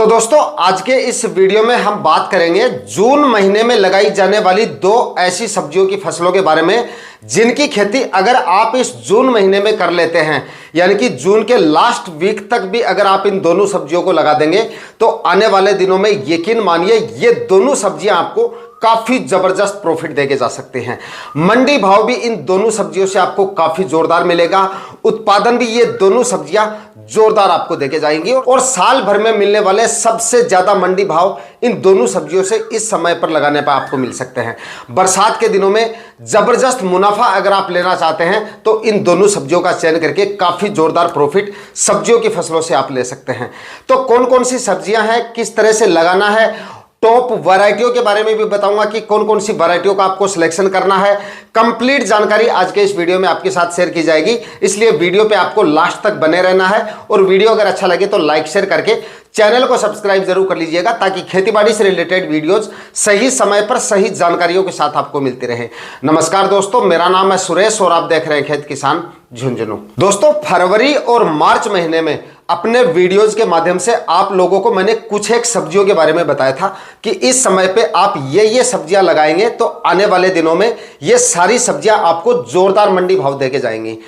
तो दोस्तों आज के इस वीडियो में हम बात करेंगे जून महीने में लगाई जाने वाली दो ऐसी सब्जियों की फसलों के बारे में जिनकी खेती अगर आप इस जून महीने में कर लेते हैं, यानी कि जून के लास्ट वीक तक भी अगर आप इन दोनों सब्जियों को लगा देंगे तो आने वाले दिनों में यकीन मानिए ये दोनों सब्जियां आपको काफी जबरदस्त प्रॉफिट देके जा सकते हैं। मंडी भाव भी इन दोनों सब्जियों से आपको काफी जोरदार मिलेगा, उत्पादन भी ये दोनों सब्जियां जोरदार आपको देके जाएंगी और साल भर में मिलने वाले सबसे ज्यादा मंडी भाव इन दोनों सब्जियों से इस समय पर लगाने पर आपको मिल सकते हैं। बरसात के दिनों में जबरदस्त मुनाफा अगर आप लेना चाहते हैं तो इन दोनों सब्जियों का चयन करके काफी जोरदार प्रॉफिट सब्जियों की फसलों से आप ले सकते हैं। तो कौन कौन सी सब्जियां हैं, किस तरह से लगाना है, टॉप वैरायटियों के बारे में भी बताऊंगा कि कौन कौन सी वैरायटियों का आपको सिलेक्शन करना है। कंप्लीट जानकारी आज के इस वीडियो में आपके साथ शेयर की जाएगी, इसलिए वीडियो पे आपको लास्ट तक बने रहना है और वीडियो अगर अच्छा लगे तो लाइक शेयर करके चैनल को सब्सक्राइब जरूर कर लीजिएगा ताकि खेतीबाड़ी से रिलेटेड वीडियोज सही समय पर सही जानकारियों के साथ आपको मिलती रहे। नमस्कार दोस्तों, मेरा नाम है सुरेश और आप देख रहे हैं खेत किसान झुंझुनू। दोस्तों फरवरी और मार्च महीने में अपने वीडियोज के माध्यम से आप लोगों को मैंने कुछ एक सब्जियों के बारे में बताया था कि इस समय पे आप ये सब्जियां लगाएंगे तो आने वाले दिनों में ये सारी सब्जियां आपको जोरदार मंडी भाव देके जाएंगी।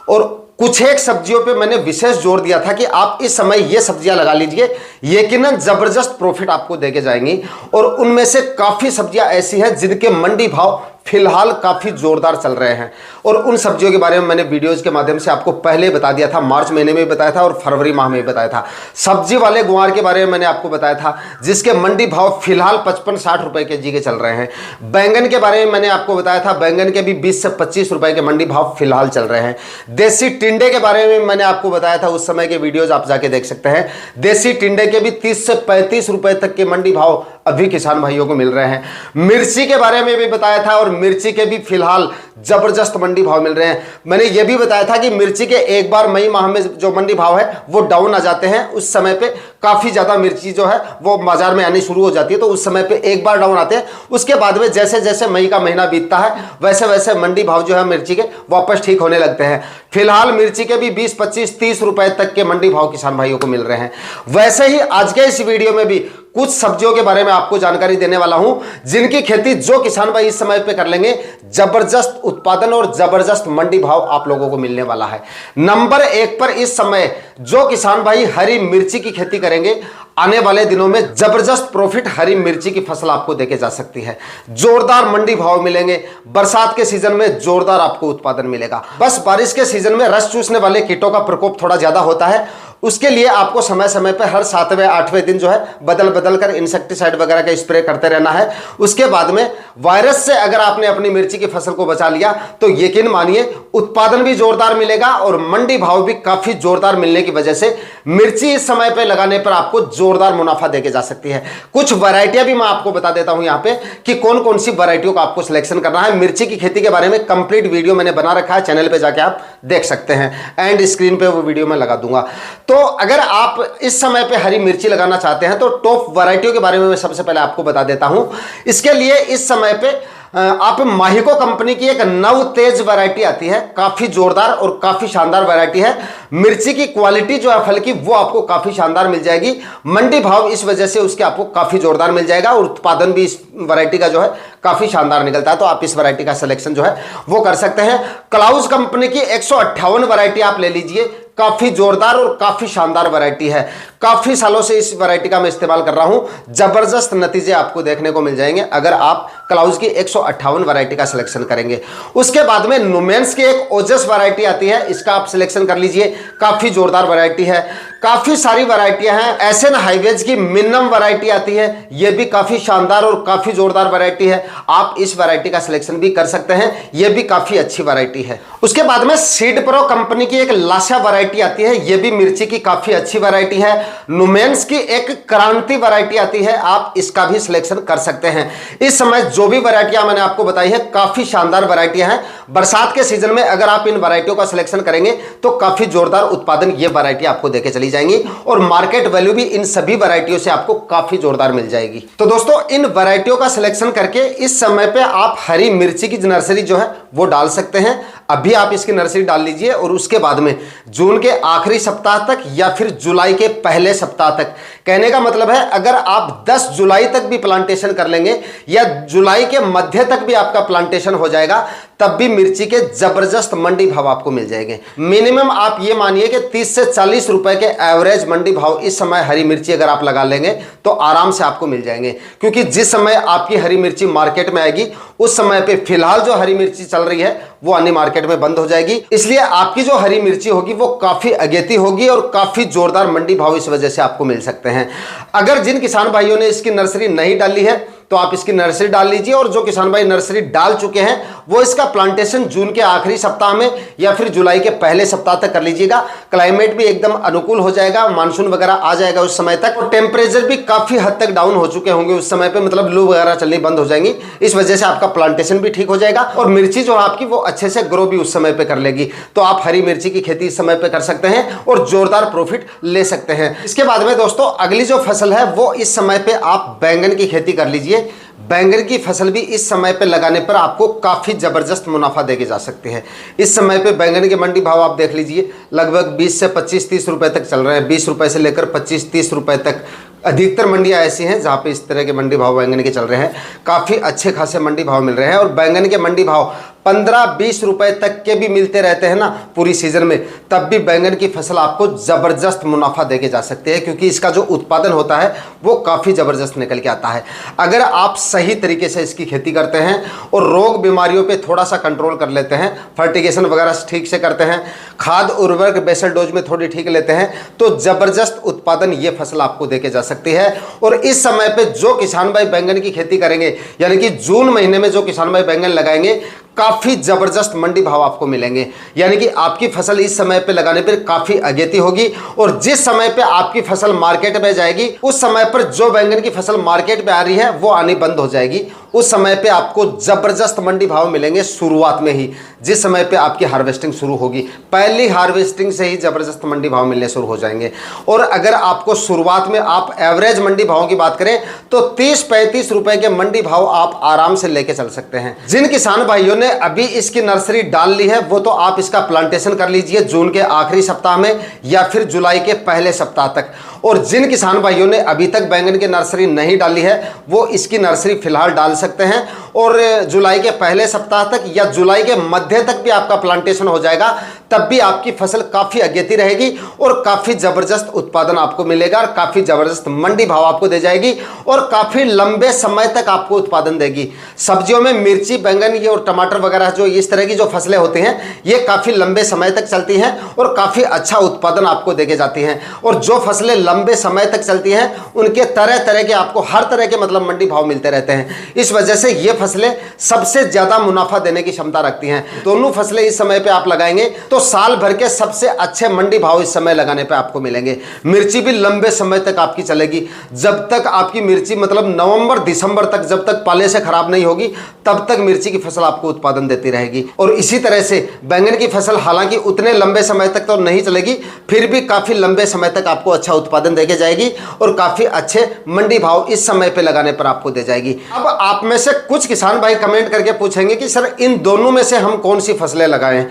और कुछ एक सब्जियों पे मैंने विशेष जोर दिया था कि आप इस समय ये सब्जियां लगा लीजिए, यकीनन जबरदस्त प्रॉफिट आपको देके जाएंगी। और उनमें से काफी सब्जियां ऐसी हैं जिनके मंडी भाव फिलहाल काफी जोरदार चल रहे हैं और उन सब्जियों के बारे में मैंने वीडियोज के माध्यम से आपको पहले बता दिया था। मार्च महीने में भी बताया था और फरवरी माह में भी बताया था। सब्जी वाले गुआर के बारे में मैंने आपको बताया था जिसके मंडी भाव फिलहाल 55-60 रुपए के जी के चल रहे हैं। बैंगन के बारे में मैंने आपको बताया था, बैंगन के भी 20 से 25 रुपए के मंडी भाव फिलहाल चल रहे हैं। देसी टिंडे के बारे में मैंने आपको बताया था, उस समय के वीडियोज आप जाके देख सकते हैं। देसी टिंडे के भी 30 से 35 रुपए तक के मंडी भाव अभी किसान भाइयों को मिल रहे हैं। मिर्ची के बारे में भी बताया था और मिर्ची के भी फिलहाल जबरदस्त मंडी भाव मिल रहे हैं। मैंने यह भी बताया था कि मिर्ची के एक बार मई माह में जो मंडी भाव है वो डाउन आ जाते हैं, उस समय पे काफी ज्यादा मिर्ची जो है वो बाजार में आनी शुरू हो जाती है, तो उस समय पे एक बार डाउन आते हैं। उसके बाद में जैसे जैसे मई का महीना बीतता है वैसे वैसे मंडी भाव जो है मिर्ची के वापस ठीक होने लगते हैं। फिलहाल मिर्ची के भी 20, 25, 30 रुपए तक के मंडी भाव किसान भाइयों को मिल रहे हैं। वैसे ही आज के इस वीडियो में भी कुछ सब्जियों के बारे में आपको जानकारी देने वाला हूं जिनकी खेती जो किसान भाई इस समय पे कर लेंगे जबरदस्त उत्पादन और जबरदस्त मंडी भाव आप लोगों को मिलने वाला है। नंबर 1 पर इस समय जो किसान भाई हरी मिर्ची की खेती करेंगे आने वाले दिनों में जबरदस्त प्रॉफिट हरी मिर्ची की फसल आपको देके जा सकती है। जोरदार मंडी भाव मिलेंगे, बरसात के सीजन में जोरदार आपको उत्पादन मिलेगा। बस बारिश के सीजन में रस चूसने वाले कीटों का प्रकोप थोड़ा ज्यादा होता है, उसके लिए आपको समय समय पर हर 7वें 8वें दिन जो है बदल बदल कर इंसेक्टिसाइड वगैरह का स्प्रे करते रहना है। उसके बाद में वायरस से अगर आपने अपनी मिर्ची की फसल को बचा लिया तो यकीन मानिए उत्पादन भी जोरदार मिलेगा और मंडी भाव भी काफी जोरदार मिलने की वजह से मिर्ची इस समय पे लगाने पर आपको जोरदार मुनाफा देके जा सकती है। कुछ वैरायटियां भी मैं आपको बता देता हूं यहाँ पे कि कौन कौन सी वैरायटियों का आपको सिलेक्शन करना है। मिर्ची की खेती के बारे में कंप्लीट वीडियो मैंने बना रखा है, चैनल पे जाके आप देख सकते हैं, एंड स्क्रीन पे वो वीडियो मैं लगा दूंगा। तो अगर आप इस समय पे हरी मिर्ची लगाना चाहते हैं तो टॉप वैरायटियों के बारे में मैं सबसे पहले आपको बता देता हूं। इसके लिए इस समय पे आप माहिको कंपनी की एक नव तेज वैरायटी आती है, काफी जोरदार और काफी शानदार वैरायटी है। मिर्ची की क्वालिटी जो है फल की वो आपको काफी शानदार मिल जाएगी, मंडी भाव इस वजह से उसके आपको काफी जोरदार मिल जाएगा और उत्पादन भी इस वैरायटी का जो है काफी शानदार निकलता है। तो आप इस वैरायटी का सिलेक्शन जो है वो कर सकते हैं। क्लाउज कंपनी की 158 वैरायटी आप ले लीजिए, काफी जोरदार और काफी शानदार वैरायटी है। काफी सालों से इस वैरायटी का मैं इस्तेमाल कर रहा हूं, जबरदस्त नतीजे आपको देखने को मिल जाएंगे अगर आप क्लाउज की 158 वैरायटी का सिलेक्शन करेंगे। उसके बाद में नुमेंस की एक ओजस वैरायटी आती है, इसका आप सिलेक्शन कर लीजिए, काफी जोरदार वैरायटी है। काफी सारी वैरायटियां हैं। एसएन हाईवेज की मिनिमम वैरायटी आती है, यह भी काफी शानदार और काफी जोरदार वैरायटी है, आप इस वैरायटी का सिलेक्शन भी कर सकते हैं, यह भी काफी अच्छी वैरायटी है। उसके बाद में सीड प्रो कंपनी की एक लाशा वैरायटी आती है, यह भी मिर्ची की काफी अच्छी वैरायटी है। नुमेंस की एक क्रांति वैरायटी आती है, आप इसका भी सिलेक्शन कर सकते हैं। इस समय जो भी वैरायटियां मैंने आपको बताई है काफी शानदार वैरायटियां हैं। बरसात के सीजन में अगर आप इन वैरायटियों का सिलेक्शन करेंगे तो काफी जोरदार उत्पादन ये वैरायटी आपको देके चली जाएंगी और मार्केट वैल्यू भी इन सभी वैरायटियों से आपको काफी जोरदार मिल जाएगी। तो दोस्तों इन वैरायटियों का सिलेक्शन करके इस समय पे आप हरी मिर्ची की नर्सरी जो है वो डाल सकते हैं। अभी आप इसकी नर्सरी डाल लीजिए और उसके बाद में जून के आखिरी सप्ताह तक या फिर जुलाई के पहले सप्ताह तक, कहने का मतलब है अगर आप 10 जुलाई तक भी प्लांटेशन कर लेंगे या जुलाई के मध्य तक भी आपका प्लांटेशन हो जाएगा, तब भी मिर्ची के जबरदस्त मंडी भाव आपको मिल जाएंगे। मिनिमम आप ये मानिए कि 30 से 40 रुपए के एवरेज मंडी भाव इस समय हरी मिर्ची अगर आप लगा लेंगे तो आराम से आपको मिल जाएंगे, क्योंकि जिस समय आपकी हरी मिर्ची मार्केट में आएगी उस समय पे फिलहाल जो हरी मिर्ची चल रही है वो आनी मार्केट में बंद हो जाएगी। इसलिए आपकी जो हरी मिर्ची होगी वो काफी अगेती होगी और काफी जोरदार मंडी भाव इस वजह से आपको मिल सकते हैं। अगर जिन किसान भाइयों ने इसकी नर्सरी नहीं डाली है तो आप इसकी नर्सरी डाल लीजिए, और जो किसान भाई नर्सरी डाल चुके हैं वो इसका प्लांटेशन जून के आखिरी सप्ताह में या फिर जुलाई के पहले सप्ताह तक कर लीजिएगा। क्लाइमेट भी एकदम अनुकूल हो जाएगा, मानसून वगैरह आ जाएगा उस समय तक, और टेम्परेचर भी काफी हद तक डाउन हो चुके होंगे उस समय पे, मतलब लू वगैरह चलनी बंद हो जाएंगी। इस वजह से आपका प्लांटेशन भी ठीक हो जाएगा और मिर्ची जो आपकी वो अच्छे से ग्रो भी उस समय पे कर लेगी। तो आप हरी मिर्ची की खेती इस समय पे कर सकते हैं और जोरदार प्रॉफिट ले सकते हैं। इसके बाद में दोस्तों अगली जो फसल है वो इस समय पे आप बैंगन की खेती कर लीजिए। बैंगन की फसल भी इस समय पे लगाने पर आपको काफ़ी ज़बरदस्त मुनाफा देके जा सकते हैं। इस समय पे बैंगन के मंडी भाव आप देख लीजिए, लगभग 20 से 25-30 रुपए तक चल रहे हैं। 20 रुपए से लेकर 25-30 रुपए तक अधिकतर मंडियां ऐसी हैं जहां पे इस तरह के मंडी भाव बैंगन के चल रहे हैं। काफ़ी अच्छे खासे मंडी भाव मिल रहे हैं और बैंगन के मंडी भाव 15-20 रुपए तक के भी मिलते रहते हैं ना पूरी सीजन में, तब भी बैंगन की फसल आपको ज़बरदस्त मुनाफा देके जा सकते हैं, क्योंकि इसका जो उत्पादन होता है वो काफ़ी ज़बरदस्त निकल के आता है। अगर आप सही तरीके से इसकी खेती करते हैं और रोग बीमारियों पे थोड़ा सा कंट्रोल कर लेते हैं, फर्टिगेशन वगैरह ठीक से करते हैं, खाद उर्वरक बेसल डोज में थोड़ी ठीक लेते हैं, तो ज़बरदस्त उत्पादन ये फसल आपको देके जा सकती है। और इस समय पे जो किसान भाई बैंगन की खेती करेंगे, यानी कि जून महीने में जो किसान भाई बैंगन लगाएंगे, काफी जबरदस्त मंडी भाव आपको मिलेंगे। यानी कि आपकी फसल इस समय पे लगाने पर काफी अगेती होगी और जिस समय पे आपकी फसल मार्केट में जाएगी उस समय पर जो बैंगन की फसल मार्केट में आ रही है वो आनी बंद हो जाएगी। उस समय पे आपको जबरदस्त मंडी भाव मिलेंगे शुरुआत में ही, जिस समय पे आपकी हार्वेस्टिंग शुरू होगी। पहली हार्वेस्टिंग से ही जबरदस्त मंडी भाव मिलने शुरू हो जाएंगे। और अगर आपको शुरुआत में आप एवरेज मंडी भाव की बात करें तो 30-35 रुपए के मंडी भाव आप आराम से लेके चल सकते हैं। जिन किसान भाइयों ने अभी इसकी नर्सरी डाल ली है वो तो आप इसका प्लांटेशन कर लीजिए जून के आखिरी सप्ताह में या फिर जुलाई के पहले सप्ताह तक। और जिन किसान भाइयों ने अभी तक बैंगन की नर्सरी नहीं डाली है वो इसकी नर्सरी फिलहाल डाल सकते हैं और जुलाई के पहले सप्ताह तक या जुलाई के मध्य तक भी आपका प्लांटेशन हो जाएगा, तब भी आपकी फसल काफ़ी अगेती रहेगी और काफ़ी ज़बरदस्त उत्पादन आपको मिलेगा और काफ़ी ज़बरदस्त मंडी भाव आपको दे जाएगी और काफ़ी लंबे समय तक आपको उत्पादन देगी। सब्जियों में मिर्ची, बैंगन ये और टमाटर वगैरह जो इस तरह की जो फसलें होती हैं ये काफ़ी लंबे समय तक चलती हैं और काफ़ी अच्छा उत्पादन आपको देके जाती हैं। और जो फसलें लंबे समय तक चलती हैं उनके तरह तरह के आपको हर तरह के मतलब मंडी भाव मिलते रहते हैं। इस वजह से ये फसलें सबसे ज़्यादा मुनाफा देने की क्षमता रखती हैं। दोनों फसलें इस समय पे आप लगाएंगे तो साल भर के सबसे अच्छे मंडी भाव इस समय लगाने पे आपको मिलेंगे। मिर्ची भी लंबे समय तक आपकी चलेगी, जब तक आपकी मिर्ची मतलब नवंबर दिसंबर तक जब तक पाले से खराब नहीं होगी तब तक मिर्ची की फसल आपको उत्पादन देती रहेगी। और इसी तरह से बैंगन की फसल हालांकि उतने लंबे समय तक तो नहीं चलेगी, फिर भी काफी लंबे समय तक आपको अच्छा उत्पादन देके जाएगी और काफी अच्छे मंडी भाव इस समय पे लगाने पर आपको दे जाएगी। अब आप में से कुछ किसान भाई कमेंट करके पूछेंगे कि सर इन दोनों में से हम कौन सी फसलें लगाएं,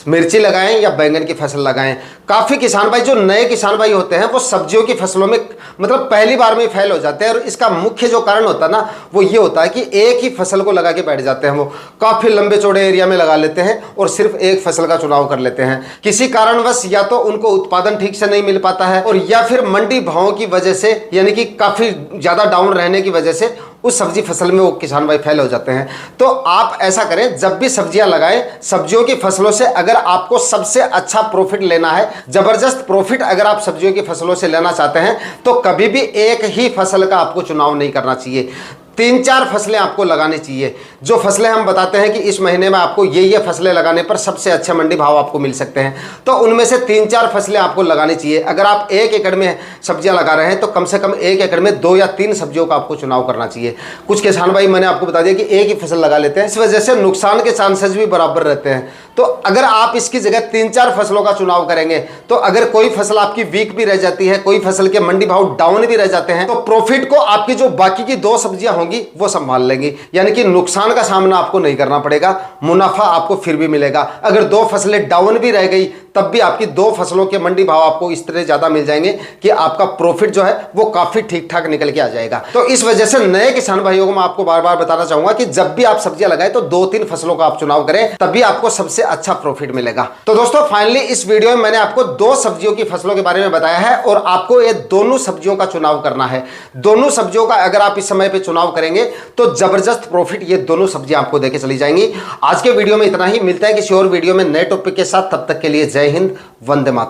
मिर्ची लगाएं या बैंगन की फसल लगाएं। काफ़ी किसान भाई जो नए किसान भाई होते हैं वो सब्जियों की फसलों में मतलब पहली बार में फेल हो जाते हैं और इसका मुख्य जो कारण होता है ना वो ये होता है कि एक ही फसल को लगा के बैठ जाते हैं। वो काफ़ी लंबे चौड़े एरिया में लगा लेते हैं और सिर्फ एक फसल का चुनाव कर लेते हैं। किसी कारणवश या तो उनको उत्पादन ठीक से नहीं मिल पाता है और या फिर मंडी भावों की वजह से यानी कि काफ़ी ज़्यादा डाउन रहने की वजह से उस सब्जी फसल में वो किसान भाई फेल हो जाते हैं। तो आप ऐसा करें, जब भी सब्जियां लगाएं सब्जियों की फसलों से अगर आपको सबसे अच्छा प्रॉफिट लेना है, जबरदस्त प्रॉफिट अगर आप सब्जियों की फसलों से लेना चाहते हैं तो कभी भी एक ही फसल का आपको चुनाव नहीं करना चाहिए। 3-4 फसलें आपको लगानी चाहिए। जो फसलें हम बताते हैं कि इस महीने में आपको ये फसलें लगाने पर सबसे अच्छे मंडी भाव आपको मिल सकते हैं, तो उनमें से 3-4 फसलें आपको लगानी चाहिए। अगर आप 1 एकड़ में सब्जियां लगा रहे हैं तो कम से कम 1 एकड़ में 2 या 3 सब्जियों का आपको चुनाव करना चाहिए। कुछ किसान भाई मैंने आपको बता दिया कि एक ही फसल लगा लेते हैं, इस वजह से नुकसान के चांसेस भी बराबर रहते हैं। तो अगर आप इसकी जगह 3-4 फसलों का चुनाव करेंगे तो अगर कोई फसल आपकी वीक भी रह जाती है, कोई फसल के मंडी भाव डाउन भी रह जाते हैं, तो प्रॉफिट को आपकी जो बाकी की 2 सब्जियां होंगी होंगी वो संभाल लेंगी, यानी कि नुकसान का सामना आपको नहीं करना पड़ेगा, मुनाफा आपको फिर भी मिलेगा। अगर 2 फसलें डाउन भी रह गई तब भी आपकी 2 फसलों के मंडी भाव आपको इस तरह ज्यादा मिल जाएंगे कि आपका प्रॉफिट जो है वो काफी ठीक ठाक निकल के आ जाएगा। तो इस वजह से नए किसान भाइयों को मैं आपको बार बार बताना चाहूंगा कि जब भी आप सब्जियां लगाएं तो 2-3 फसलों का आप चुनाव करें, तभी आपको सबसे अच्छा प्रॉफिट मिलेगा। तो दोस्तों फाइनली इस वीडियो में मैंने आपको 2 सब्जियों की फसलों के बारे में बताया है और आपको ये दोनों सब्जियों का चुनाव करना है। दोनों सब्जियों का अगर आप इस समय पे चुनाव करेंगे तो जबरदस्त प्रॉफिट ये दोनों सब्जियां आपको देके चली जाएंगी। आज के वीडियो में इतना ही, मिलता है किसी और वीडियो में नए टॉपिक के साथ। तब तक के लिए जय हिंद, वंदे मातरम।